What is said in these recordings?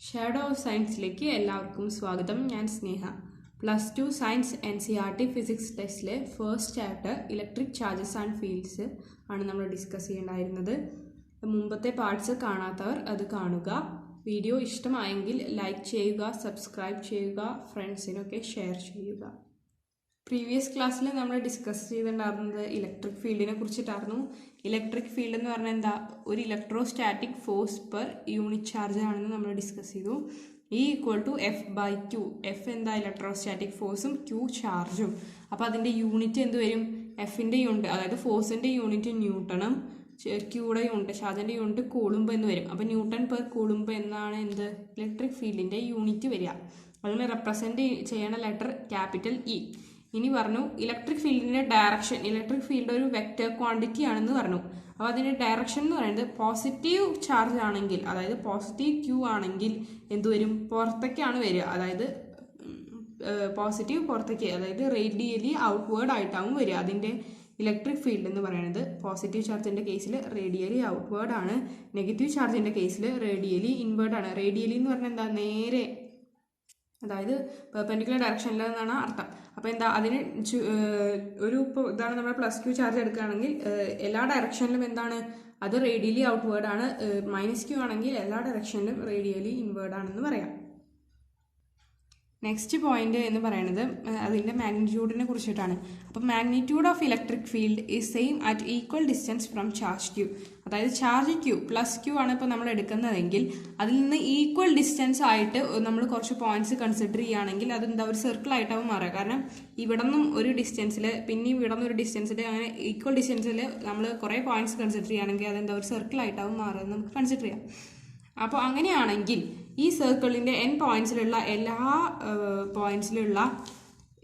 Shadow of സയൻസിലേക്ക് എല്ലാവർക്കും സ്വാഗതം. ഞാൻ സ്നേഹ. +2 സയൻസ് NCERT ഫിസിക്സ് ടെസ്റ്റിലെ first chapter electric charges and fields ആണ് നമ്മൾ ഡിസ്കസ് ചെയ്യേണ്ടായിരുന്നത്. മുമ്പത്തെ പാർട്സ് കാണാത്തവർ അത് കാണുക. വീഡിയോ ഇഷ്ടമായെങ്കിൽ ലൈക്ക് ചെയ്യുക, സബ്സ്ക്രൈബ് ചെയ്യുക, ഫ്രണ്ട്സിനൊക്കെ ഷെയർ ചെയ്യുക. പ്രീവിയസ് ക്ലാസ്സിൽ നമ്മൾ ഡിസ്കസ് ചെയ്തിട്ടുണ്ടായിരുന്നത് ഇലക്ട്രിക് ഫീൽഡിനെ കുറിച്ചിട്ടായിരുന്നു. ഇലക്ട്രിക് ഫീൽഡ് എന്ന് പറഞ്ഞാൽ എന്താ? ഒരു electrostatic force per unit charge ആണെന്ന് നമ്മൾ ഡിസ്കസ് ചെയ്തു. E=F/Q. F എന്താ? ഇലക്ട്രോസ്റ്റാറ്റിക് ഫോഴ്സും Q ചാർജും. അപ്പോൾ അതിൻ്റെ യൂണിറ്റ് എന്ത് വരും? എഫിൻ്റെ യൂണിറ്റ്, അതായത് ഫോഴ്സിൻ്റെ യൂണിറ്റ് ന്യൂട്ടണും ക്യൂയുടെ യൂണിറ്റ് ചാർജിൻ്റെ യൂണിറ്റ് കൂളുംബ് എന്ന് വരും. അപ്പോൾ ന്യൂട്ടൺ പെർ കൂളുംബ് എന്നാണ് എന്ത്? ഇലക്ട്രിക് ഫീൽഡിൻ്റെ യൂണിറ്റ് വരിക. അതിനെ റെപ്രസെൻറ്റ് ചെയ്യണ ലെറ്റർ ക്യാപിറ്റൽ E. ഇനി പറഞ്ഞു ഇലക്ട്രിക് ഫീൽഡിൻ്റെ ഡയറക്ഷൻ. ഇലക്ട്രിക് ഫീൽഡ് ഒരു വെക്റ്റർ ക്വാണ്ടിറ്റി ആണെന്ന് പറഞ്ഞു. അപ്പോൾ അതിൻ്റെ ഡയറക്ഷൻ എന്ന് പറയുന്നത് പോസിറ്റീവ് ചാർജ് ആണെങ്കിൽ, അതായത് പോസിറ്റീവ് Q ആണെങ്കിൽ എന്ത് വരും? പുറത്തേക്കാണ് വരിക. അതായത് പോസിറ്റീവ് പുറത്തേക്ക്, അതായത് റേഡിയലി ഔട്ട്വേർഡ് ആയിട്ടാവും വരിക. അതിൻ്റെ ഇലക്ട്രിക് ഫീൽഡ് എന്ന് പറയുന്നത് പോസിറ്റീവ് ചാർജിൻ്റെ കേസിൽ റേഡിയലി ഔട്ട്വേർഡ് ആണ്, നെഗറ്റീവ് ചാർജിൻ്റെ കേസിൽ റേഡിയലി ഇൻവേർഡ് ആണ്. റേഡിയലി എന്ന് പറഞ്ഞാൽ എന്താ? നേരെ, അതായത് പെർപെൻഡിക്കുലർ ഡയറക്ഷനിലെന്നാണ് അർത്ഥം. അപ്പോൾ എന്താ അതിന് ഒരു ഇതാണ് നമ്മൾ +Q ചാർജ് എടുക്കുകയാണെങ്കിൽ എല്ലാ ഡയറക്ഷനിലും എന്താണ്? അത് റേഡിയലി ഔട്ട്വേർഡ് ആണ്. -Q ആണെങ്കിൽ എല്ലാ ഡയറക്ഷനിലും റേഡിയലി ഇൻവേർഡ് ആണെന്ന് പറയാം. നെക്സ്റ്റ് പോയിന്റ് എന്ന് പറയുന്നത് അതിൻ്റെ മാഗ്നിറ്റ്യൂഡിനെ കുറിച്ചിട്ടാണ്. അപ്പോൾ magnitude of electric field is same at equal distance from charge Q. അതായത് ചാർജ് Q ആണ് ഇപ്പോൾ നമ്മൾ എടുക്കുന്നതെങ്കിൽ അതിൽ നിന്ന് ഈക്വൽ ഡിസ്റ്റൻസ് ആയിട്ട് നമ്മൾ കുറച്ച് പോയിന്റ്സ് കൺസിഡർ ചെയ്യുകയാണെങ്കിൽ അതെന്താ? ഒരു സർക്കിൾ ആയിട്ടാവും മാറുക. കാരണം ഇവിടെ നിന്നും ഒരു ഡിസ്റ്റൻസിൽ, പിന്നെ ഇവിടെ നിന്ന് ഒരു ഡിസ്റ്റൻസിൽ, അങ്ങനെ ഈക്വൽ ഡിസ്റ്റൻസിൽ നമ്മൾ കുറേ പോയിന്റ്സ് കൺസിഡർ ചെയ്യുകയാണെങ്കിൽ അതെന്താ? ഒരു സർക്കിൾ ആയിട്ടാവും മാറുക എന്ന് നമുക്ക് കൺസിഡർ ചെയ്യാം. അപ്പോൾ അങ്ങനെയാണെങ്കിൽ ഈ സർക്കിളിൻ്റെ N പോയിന്റ്സിലുള്ള എല്ലാ പോയിന്റ്സിലുള്ള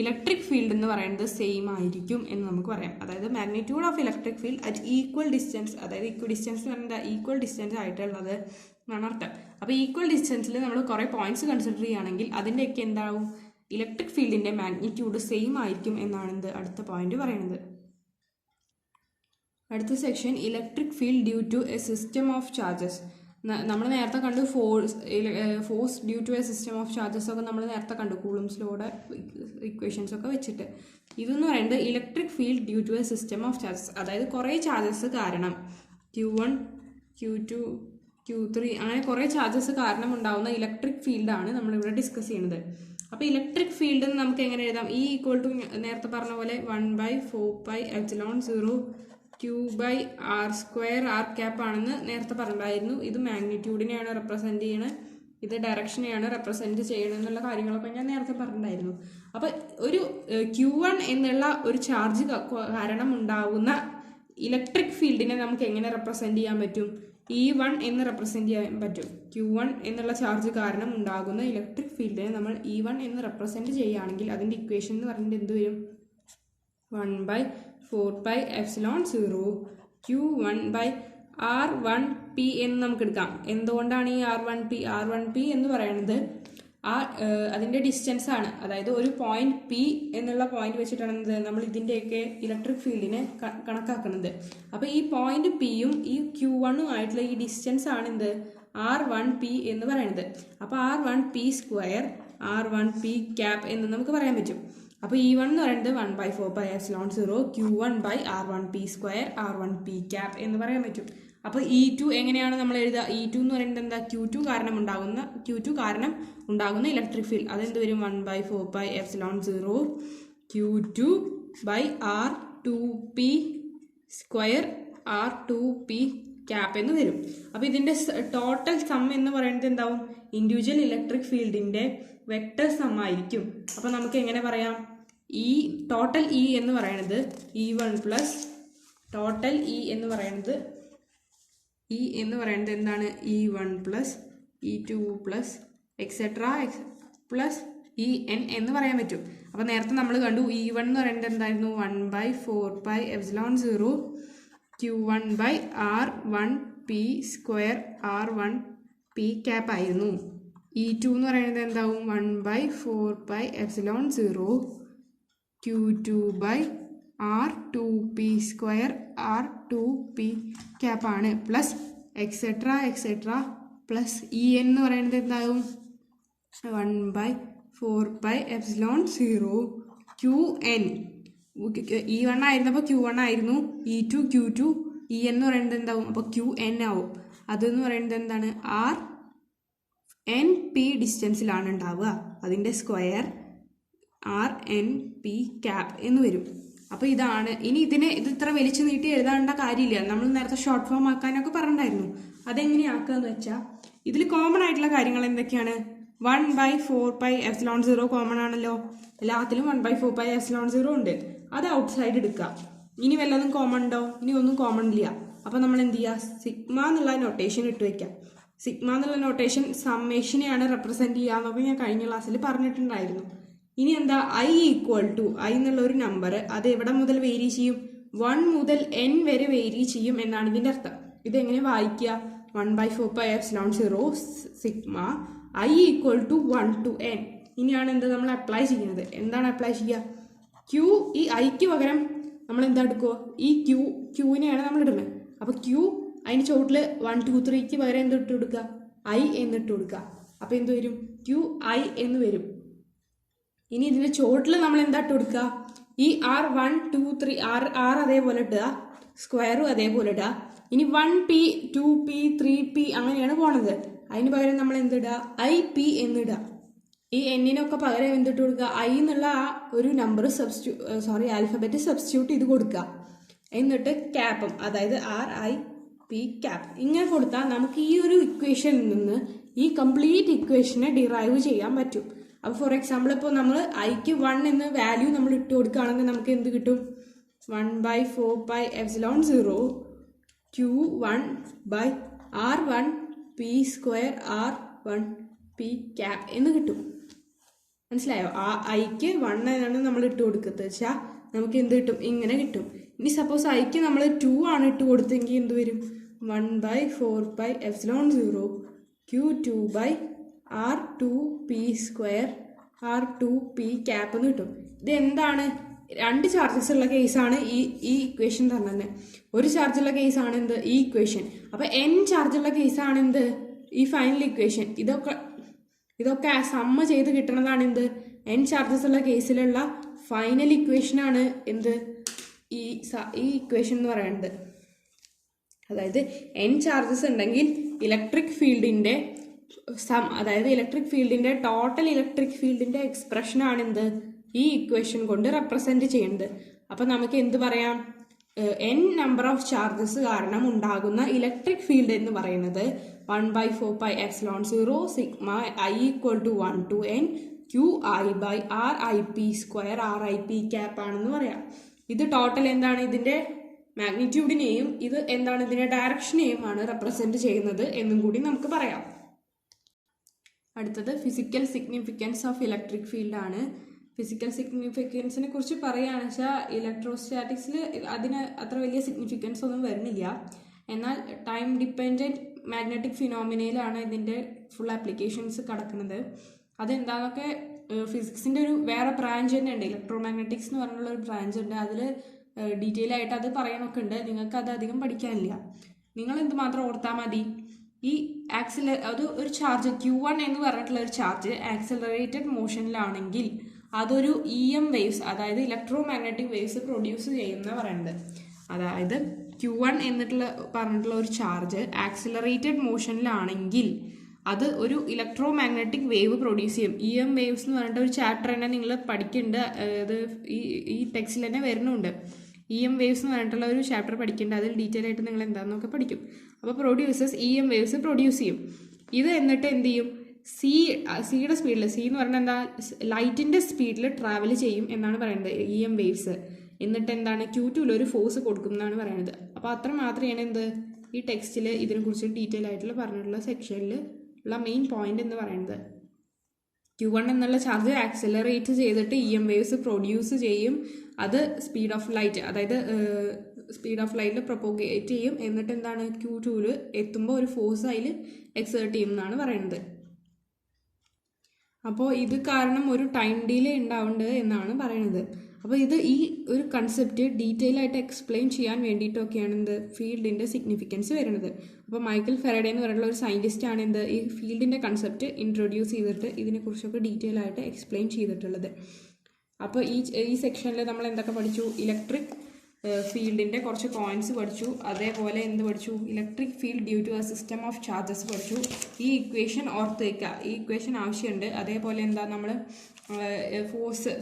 ഇലക്ട്രിക് ഫീൽഡ് എന്ന് പറയുന്നത് സെയിം ആയിരിക്കും എന്ന് നമുക്ക് പറയാം. അതായത് magnitude of electric field at equal distance, അതായത് ഈക്വൽ ഡിസ്റ്റൻസ് എന്ന് പറയുന്നത് ഈക്വൽ ഡിസ്റ്റൻസ് ആയിട്ടുള്ളത് എന്നാണ് അർത്ഥം. അപ്പോൾ ഈക്വൽ ഡിസ്റ്റൻസിൽ നമ്മൾ കുറേ പോയിന്റ്സ് കൺസിഡർ ചെയ്യുകയാണെങ്കിൽ അതിൻ്റെയൊക്കെ എന്താവും? ഇലക്ട്രിക് ഫീൽഡിൻ്റെ മാഗ്നിറ്റ്യൂഡ് സെയിം ആയിരിക്കും എന്നാണ് അടുത്ത പോയിന്റ് പറയുന്നത്. അടുത്ത section electric field due to a system of charges. നമ്മൾ നേരത്തെ കണ്ടു force due to a system of charges ഒക്കെ നമ്മൾ നേരത്തെ കണ്ടു, കൂളംസ് ലോയുടെ ഇക്വേഷൻസ് ഒക്കെ വെച്ചിട്ട്. ഇതെന്ന് പറയുന്നത് electric field due to a system of charges, അതായത് കുറേ ചാർജസ് കാരണം Q1, Q2, Q3 അങ്ങനെ കുറേ ചാർജസ് കാരണം ഉണ്ടാവുന്ന ഇലക്ട്രിക് ഫീൽഡാണ് നമ്മളിവിടെ ഡിസ്കസ് ചെയ്യുന്നത്. അപ്പോൾ ഇലക്ട്രിക് ഫീൽഡ് നമുക്ക് എങ്ങനെ എഴുതാം? E= നേരത്തെ പറഞ്ഞ പോലെ 1/4πε0 Q/r², r ആണെന്ന് നേരത്തെ പറഞ്ഞിട്ടുണ്ടായിരുന്നു. ഇത് മാഗ്നിറ്റ്യൂഡിനെയാണ് റെപ്രസെൻറ്റ് ചെയ്യണത്, ഇത് ഡയറക്ഷനെയാണ് റെപ്രസെൻറ്റ് ചെയ്യണം എന്നുള്ള കാര്യങ്ങളൊക്കെ ഞാൻ നേരത്തെ പറഞ്ഞിട്ടുണ്ടായിരുന്നു. അപ്പോൾ ഒരു Q1 എന്നുള്ള ഒരു ചാർജ് കാരണം ഉണ്ടാകുന്ന ഇലക്ട്രിക് ഫീൽഡിനെ നമുക്ക് എങ്ങനെ റെപ്രസെൻറ്റ് ചെയ്യാൻ പറ്റും? E1 എന്ന് റെപ്രസെൻറ്റ് ചെയ്യാൻ പറ്റും. Q1 എന്നുള്ള ചാർജ് കാരണം ഉണ്ടാകുന്ന ഇലക്ട്രിക് ഫീൽഡിനെ നമ്മൾ E1 എന്ന് റെപ്രസെൻറ്റ് ചെയ്യുകയാണെങ്കിൽ അതിൻ്റെ ഇക്വേഷൻ എന്ന് പറഞ്ഞിട്ട് എന്ത് വരും? 1/4πε0 Q1/r1p എന്ന് നമുക്ക് എടുക്കാം. എന്തുകൊണ്ടാണ് ഈ r1p എന്ന് പറയുന്നത്? അതിൻ്റെ ഡിസ്റ്റൻസ് ആണ്. അതായത് ഒരു പോയിന്റ് P എന്നുള്ള പോയിന്റ് വെച്ചിട്ടാണ് നമ്മൾ ഇതിൻ്റെയൊക്കെ ഇലക്ട്രിക് ഫീൽഡിനെ കണക്കാക്കുന്നത്. അപ്പോൾ ഈ പോയിന്റ് Pയും ഈ Q1ഉം ആയിട്ടുള്ള ഈ ഡിസ്റ്റൻസ് ആണ് എന്ത്? r1p എന്ന് പറയുന്നത്. അപ്പോൾ r1p², r1p ക്യാപ് എന്ന് നമുക്ക് പറയാൻ പറ്റും. അപ്പോൾ E1 എന്ന് പറയുന്നത് 1/4πε0 Q1/r1p², r1p ക്യാപ് എന്ന് പറയാൻ പറ്റും. അപ്പോൾ E2 എങ്ങനെയാണ് നമ്മൾ എഴുതുക? E2 എന്ന് പറയുന്നത് എന്താ? Q2 കാരണം ഉണ്ടാകുന്ന ഇലക്ട്രിക് ഫീൽഡ്. അതെന്ത് വരും? 1/4πε0 Q2/r2p², r2p ക്യാപ് എന്ന് വരും. അപ്പോൾ ഇതിൻ്റെ ടോട്ടൽ സം എന്ന് പറയുന്നത് എന്താവും? ഇൻഡിവിജ്വൽ ഇലക്ട്രിക് ഫീൽഡിൻ്റെ വെക്റ്റർ സം ആയിരിക്കും. അപ്പോൾ നമുക്ക് എങ്ങനെ പറയാം? ടോട്ടൽ E എന്ന് പറയുന്നത് E1 പ്ലസ് ടോട്ടൽ E എന്ന് പറയുന്നത് എന്താണ്? E1 plus E2 plus etcetera plus En എന്ന് പറയാൻ പറ്റും. അപ്പോൾ നേരത്തെ നമ്മൾ കണ്ടു E1 എന്ന് പറയുന്നത് എന്തായിരുന്നു? 1/4πε0 Q1/r1p², r1p ക്യാപ് ആയിരുന്നു. E2 എന്ന് പറയുന്നത് എന്താവും? 1/4πε0 Q2/r2p², r2p ക്യാപ്പ് ആണ്, plus etcetera plus E N എന്ന് പറയുന്നത് എന്താകും 1/4πε0 QN. E1 ആയിരുന്നപ്പോൾ Q1 ആയിരുന്നു, E2 Q2, EN എന്ന് പറയുന്നത് എന്താവും, അപ്പോൾ QN ആവും. അതെന്ന് പറയുന്നത് എന്താണ്, RNP ഡിസ്റ്റൻസിലാണ് ഉണ്ടാവുക. അതിൻ്റെ സ്ക്വയർ RNP ക്യാപ് എന്ന് വരും. അപ്പോൾ ഇതാണ്. ഇനി ഇത് ഇത്ര വലിച്ചു നീട്ടി എഴുതാണ്ട കാര്യമില്ല. നമ്മൾ നേരത്തെ ഷോർട്ട് ഫോം ആക്കാനൊക്കെ പറഞ്ഞിട്ടുണ്ടായിരുന്നു. അതെങ്ങനെയാക്കുക എന്ന് വെച്ചാൽ ഇതിൽ കോമൺ ആയിട്ടുള്ള കാര്യങ്ങൾ എന്തൊക്കെയാണ്? 1/4πε0 കോമൺ ആണല്ലോ. എല്ലാത്തിലും 1/4πε0 ഉണ്ട്. അത് ഔട്ട് സൈഡ് എടുക്കുക. ഇനി വല്ലതും കോമൺ ഉണ്ടോ? ഇനി ഒന്നും കോമൺ ഇല്ല. അപ്പോൾ നമ്മൾ എന്ത് ചെയ്യുക? സിഗ്മ എന്നുള്ള നൊട്ടേഷൻ ഇട്ട് വയ്ക്കാം. സിഗ്മ എന്നുള്ള നൊട്ടേഷൻ സമ്മേഷനെയാണ് റെപ്രസെൻറ്റ് ചെയ്യുക എന്നൊക്കെ ഞാൻ കഴിഞ്ഞ ക്ലാസ്സിൽ പറഞ്ഞിട്ടുണ്ടായിരുന്നു. ഇനി എന്താ, I എന്നുള്ള ഒരു നമ്പർ അത് എവിടെ മുതൽ വേരി ചെയ്യും? 1 മുതൽ n വരെ വേരി ചെയ്യും എന്നാണ് ഇതിൻ്റെ അർത്ഥം. ഇതെങ്ങനെ വായിക്കുക? 1/4πε0 സിഗ്മ I = 1 to n. ഇനിയാണ് എന്താ നമ്മൾ അപ്ലൈ ചെയ്യുന്നത്. എന്താണ് അപ്ലൈ ചെയ്യുക? Q, ഈ ഐക്ക് പകരം നമ്മൾ എന്താ എടുക്കുക? ഈ ക്യൂവിനെയാണ് നമ്മൾ ഇടുന്നത്. അപ്പോൾ Q അതിന് ചോട്ടിൽ 1 2 3ക്ക് പകരം എന്ത് ഇട്ട് കൊടുക്കുക? I എന്നിട്ട് കൊടുക്കുക. അപ്പോൾ എന്ത് വരും? QI എന്ന് വരും. ഇനി ഇതിൻ്റെ ചോട്ടിൽ നമ്മൾ എന്താ ഇട്ട് കൊടുക്കുക? ഈ R1 2 3 R അതേപോലെ ഇടുക, സ്ക്വയറും അതേപോലെ ഇടുക. ഇനി 1P 2P 3P അങ്ങനെയാണ് പോണത്. അതിന് പകരം നമ്മൾ എന്തിടുക? IP എന്നിടുക. ഈ എന്നിനൊക്കെ പകരം എന്തിട്ട് കൊടുക്കുക? I എന്നുള്ള ആ ഒരു നമ്പർ ആൽഫബറ്റ് സബ്സ്റ്റിറ്റ്യൂട്ട് ചെയ്ത് കൊടുക്കുക. എന്നിട്ട് ക്യാപ്പും, അതായത് RIP ക്യാപ്പ് ഇങ്ങനെ കൊടുത്താൽ നമുക്ക് ഈ ഒരു ഇക്വേഷനിൽ നിന്ന് ഈ കംപ്ലീറ്റ് ഇക്വേഷനെ ഡിറൈവ് ചെയ്യാൻ പറ്റും. അപ്പോൾ ഫോർ എക്സാമ്പിൾ ഇപ്പോൾ നമ്മൾ ഐക്ക് 1 എന്ന വാല്യൂ നമ്മൾ ഇട്ട് കൊടുക്കുകയാണെങ്കിൽ നമുക്ക് എന്ത് കിട്ടും? 1/4πε0 Q1/R1P² R1P ക്യാപ് എന്ന് കിട്ടും. മനസ്സിലായോ? ആ ഐക്ക് 1 എന്നാണ് നമ്മൾ ഇട്ട് കൊടുക്കുന്നത് വെച്ചാൽ നമുക്ക് എന്ത് കിട്ടും? ഇങ്ങനെ കിട്ടും. ഇനി സപ്പോസ് ഐക്ക് നമ്മൾ 2 ആണ് ഇട്ട് കൊടുത്തെങ്കിൽ എന്ത് വരും? 1/4πε0 Q2/R2P² R2P ക്യാപ്പ് എന്ന് കിട്ടും. ഇത് എന്താണ്? 2 ചാർജസ് ഉള്ള കേസാണ് ഈ ഇക്വേഷൻ തന്നെ. ഒരു ചാർജുള്ള കേസാണ് എന്ത്? ഈ ഇക്വേഷൻ. അപ്പോൾ n ചാർജുള്ള കേസാണ് എന്ത്? ഈ ഫൈനൽ ഇക്വേഷൻ. ഇതൊക്കെ സമ്മ ചെയ്ത് കിട്ടണതാണ് എന്ത്? n ചാർജസ് ഉള്ള കേസിലുള്ള ഫൈനൽ ഇക്വേഷനാണ് എന്ത്? ഈ ഇക്വേഷൻ എന്ന് പറയുന്നത്. അതായത് n ചാർജസ് ഉണ്ടെങ്കിൽ ഇലക്ട്രിക് ഫീൽഡിൻ്റെ അതായത് ടോട്ടൽ ഇലക്ട്രിക് ഫീൽഡിൻ്റെ എക്സ്പ്രഷനാണ് എന്ത്? ഈ ഇക്വേഷൻ കൊണ്ട് റെപ്രസെൻറ്റ് ചെയ്യുന്നത്. അപ്പോൾ നമുക്ക് എന്ത് പറയാം? n നമ്പർ ഓഫ് ചാർജസ് കാരണം ഉണ്ടാകുന്ന ഇലക്ട്രിക് ഫീൽഡ് എന്ന് പറയുന്നത് 1/4πε0 sigma I = 1 to n QI/RIP² RIP cap ആണെന്ന് പറയാം. ഇത് ടോട്ടൽ എന്താണ്? ഇതിൻ്റെ മാഗ്നിറ്റ്യൂഡിനെയും ഇത് എന്താണ്? ഇതിൻ്റെ ഡയറക്ഷനെയും ആണ് റെപ്രസെൻറ്റ് ചെയ്യുന്നത് എന്നും കൂടി നമുക്ക് പറയാം. അടുത്തത് physical significance of electric field ആണ്. ഫിസിക്കൽ സിഗ്നിഫിക്കൻസിനെ കുറിച്ച് പറയുകയാണെന്ന് വെച്ചാൽ ഇലക്ട്രോസ്റ്റാറ്റിക്സിൽ അതിന് അത്ര വലിയ സിഗ്നിഫിക്കൻസ് ഒന്നും വരുന്നില്ല. എന്നാൽ ടൈം ഡിപ്പെൻഡൻറ്റ് മാഗ്നറ്റിക് ഫിനോമിനയിലാണ് ഇതിൻ്റെ ഫുൾ ആപ്ലിക്കേഷൻസ് കിടക്കുന്നത്. അതെന്താണെന്നൊക്കെ ഫിസിക്സിൻ്റെ ഒരു വേറെ ബ്രാഞ്ച് തന്നെ ഉണ്ട്. ഇലക്ട്രോ മാഗ്നറ്റിക്സ് എന്ന് പറഞ്ഞുള്ള ഒരു ബ്രാഞ്ച് ഉണ്ട്. അതിൽ ഡീറ്റെയിൽ ആയിട്ട് അത് പറയാനൊക്കെ ഉണ്ട്. നിങ്ങൾക്ക് അത് അധികം പഠിക്കാനില്ല. നിങ്ങൾ എന്ത് മാത്രം ഓർത്താൽ മതി, ഈ അത് ഒരു ചാർജ് Q1 എന്ന് പറഞ്ഞിട്ടുള്ള ഒരു ചാർജ് ആക്സിലറേറ്റഡ് മോഷനിലാണെങ്കിൽ അതൊരു EM വേവ്സ്, അതായത് ഇലക്ട്രോ മാഗ്നറ്റിക് വേവ്സ് പ്രൊഡ്യൂസ് ചെയ്യുന്ന പറയുന്നത്. അതായത് Q1 പറഞ്ഞിട്ടുള്ള ഒരു ചാർജ് ആക്സിലറേറ്റഡ് മോഷനിലാണെങ്കിൽ അത് ഒരു ഇലക്ട്രോ മാഗ്നറ്റിക് വേവ് പ്രൊഡ്യൂസ് ചെയ്യും. EM വേവ്സ് എന്ന് പറഞ്ഞിട്ട് ഒരു ചാപ്റ്റർ തന്നെ നിങ്ങൾ പഠിക്കേണ്ട, അത് ഈ ടെക്സ്റ്റിൽ തന്നെ വരുന്നുണ്ട്. EM വേവ്സ് എന്ന് പറഞ്ഞിട്ടുള്ള ഒരു ചാപ്റ്റർ പഠിക്കേണ്ട. അതിൽ ഡീറ്റെയിൽ ആയിട്ട് നിങ്ങൾ എന്താണെന്നൊക്കെ പഠിക്കും. അപ്പോൾ EM വേവ്സ് പ്രൊഡ്യൂസ് ചെയ്യും. ഇത് എന്നിട്ട് എന്ത് ചെയ്യും? സിയുടെ സ്പീഡിൽ, സി എന്ന് പറഞ്ഞാൽ എന്താ? ലൈറ്റിൻ്റെ സ്പീഡിൽ ട്രാവൽ ചെയ്യും എന്നാണ് പറയുന്നത് EM വേവ്സ്. എന്നിട്ട് എന്താണ്? Q2 ഒരു ഫോഴ്സ് കൊടുക്കും എന്നാണ് പറയുന്നത്. അപ്പോൾ അത്ര മാത്രമാണ് എന്ത് ഈ ടെക്സ്റ്റിൽ ഇതിനെക്കുറിച്ച് ഡീറ്റെയിൽ ആയിട്ടുള്ള പറഞ്ഞിട്ടുള്ള സെക്ഷനിൽ ഉള്ള മെയിൻ പോയിന്റ് എന്ന് പറയുന്നത്. Q1 എന്നുള്ള ചാർജ് ആക്സിലറേറ്റ് ചെയ്തിട്ട് EM വേവ്സ് പ്രൊഡ്യൂസ് ചെയ്യും. അത് സ്പീഡ് ഓഫ് ലൈറ്റ്, അതായത് സ്പീഡ് ഓഫ് ലൈറ്റിൽ പ്രൊപ്പോഗേറ്റ് ചെയ്യും. എന്നിട്ട് എന്താണ്? Q2 എത്തുമ്പോൾ ഒരു ഫോഴ്സ് അതിൽ എക്സേർട്ട് ചെയ്യും എന്നാണ് പറയുന്നത്. അപ്പോൾ ഇത് കാരണം ഒരു ടൈം ഡിലേ ഉണ്ടാവുന്നുണ്ട് എന്നാണ് പറയുന്നത്. അപ്പോൾ ഇത് ഈ ഒരു കൺസെപ്റ്റ് ഡീറ്റെയിൽ ആയിട്ട് എക്സ്പ്ലെയിൻ ചെയ്യാൻ വേണ്ടിയിട്ടൊക്കെയാണ് എന്ത് ഫീൽഡിൻ്റെ സിഗ്നിഫിക്കൻസ് വരുന്നത്. അപ്പോൾ മൈക്കൽ ഫെറഡേ എന്ന് പറയുന്ന ഒരു സയൻറ്റിസ്റ്റ് ആണ് എന്ത് ഈ ഫീൽഡിൻ്റെ കൺസെപ്റ്റ് ഇൻട്രൊഡ്യൂസ് ചെയ്തിട്ട് ഇതിനെക്കുറിച്ചൊക്കെ ഡീറ്റെയിൽ ആയിട്ട് എക്സ്പ്ലെയിൻ ചെയ്തിട്ടുള്ളത്. അപ്പോൾ ഈ സെക്ഷനിൽ നമ്മൾ എന്തൊക്കെ പഠിച്ചു? ഇലക്ട്രിക് ഫീൽഡിൻ്റെ കുറച്ച് പോയിന്റ്സ് പഠിച്ചു. അതേപോലെ എന്ത് പഠിച്ചു? Electric field due to a system of charges പഠിച്ചു. ഈ ഇക്വേഷൻ ഓർത്ത് വയ്ക്കുക, ഈ ഇക്വേഷൻ ആവശ്യമുണ്ട്. അതേപോലെ എന്താ നമ്മൾ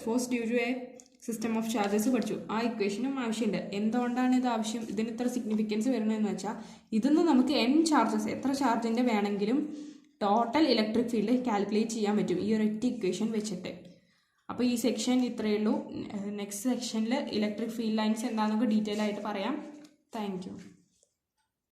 force due to a system of charges പഠിച്ചു, ആ ഇക്വേഷനും ആവശ്യമുണ്ട്. എന്തുകൊണ്ടാണ് ഇത് ആവശ്യം, ഇതിന് ഇത്ര സിഗ്നിഫിക്കൻസ് വരുന്നതെന്ന് വെച്ചാൽ ഇതിന്ന് നമുക്ക് ചാർജസ് എത്ര ചാർജിൻ്റെ വേണമെങ്കിലും ടോട്ടൽ ഇലക്ട്രിക് ഫീൽഡ് കാൽക്കുലേറ്റ് ചെയ്യാൻ പറ്റും ഈ ഒരൊറ്റ ഇക്വേഷൻ വെച്ചിട്ട്. അപ്പോൾ ഈ സെക്ഷൻ ഇത്രയേ ഉള്ളൂ. നെക്സ്റ്റ് സെക്ഷനിൽ ഇലക്ട്രിക് ഫീൽഡ് ലൈൻസ് എന്താണെന്നൊക്കെ ഡീറ്റെയിൽ ആയിട്ട് പറയാം. Thank you.